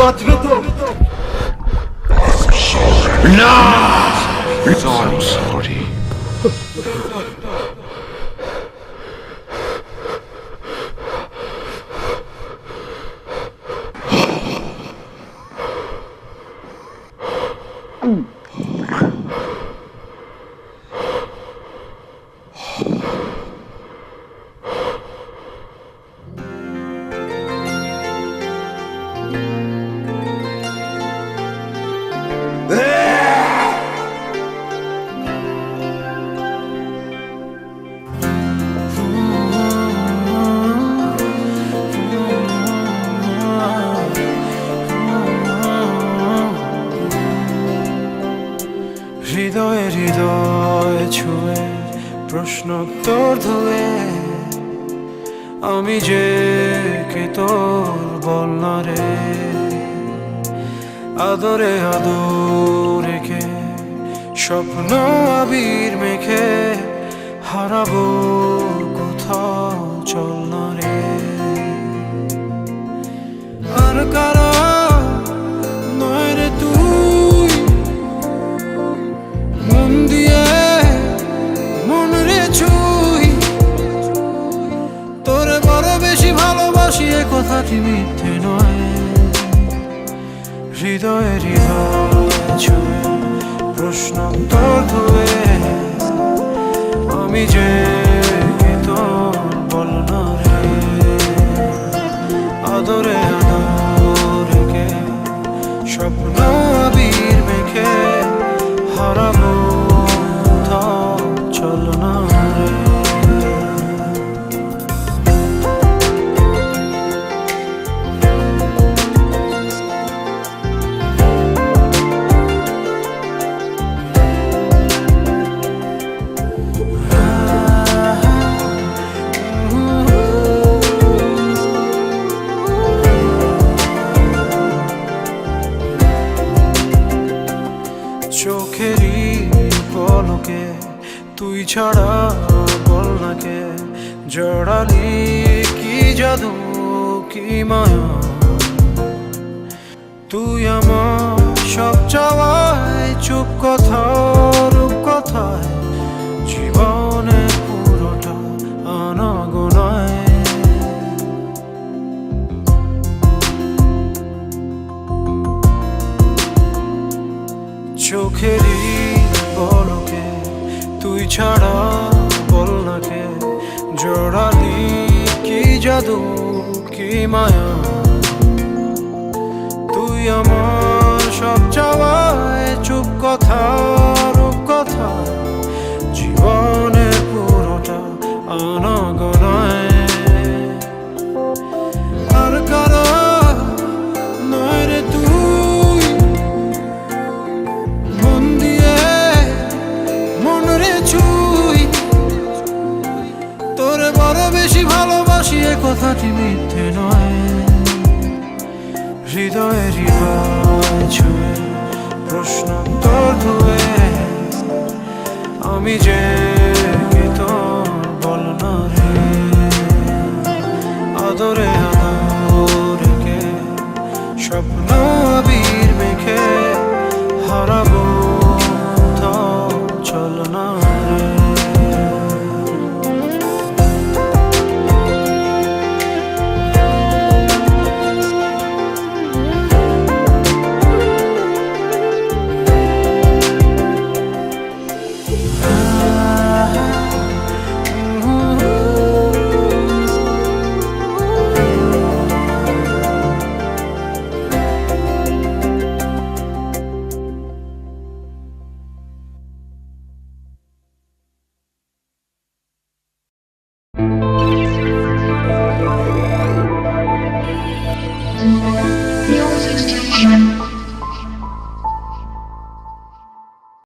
বাঁচবে তো? না, সরি। হৃদয়ে হৃদয় ছুঁয়ে প্রশ্নোত্তর ধুয়ে আমি যে কে তোর বল না রে। আদরে আদর রেখে স্বপ্ন আবির মেখে হারাবো কোথাও চল না রে। আর কারা নয় রে তুই, মন দিয়ে মন রে ছুই। তোরে বড় বেশি ভালোবাসি এ কথাটি মিথ্যে নয়। হৃদয়ে হৃদয় ছুঁয়ে প্রশ্নোত্তর ধুয়ে আমি যে কে তোর বল না রে। আদরে আদর রেখে স্বপ্ন আবির মেখে হারাবো কোথাও চল না রে। চোখেরই পলকে তুই ছাড়া বল না কে জড়ালি কি জাদু কি মায়া। তুই আমার সব চাওয়ায় চুপ কথা রূপ কথায় জীবনে পুরোটা আনাগোনায়। চোখেরই পলকে তুই ছাড়া বল না কে জড়ালি কি জাদু কি মায়া। তুই আমার সব চাওয়ায় চুপ কথা রূপ কথা জীবনে পুরোটা আনাগোনায়। আর কারা নয় রে তুই, মন দিয়ে মন রে ছুই। তোরে বড় বেশি ভালোবাসি এ কথাটি মিথ্যে নয়। হৃদয়ে হৃদয় ছুঁয়ে প্রশ্নোত্তর ধুয়ে আমি যে কে তোর বল না রে। আদরে আদর রেখে স্বপ্ন আবির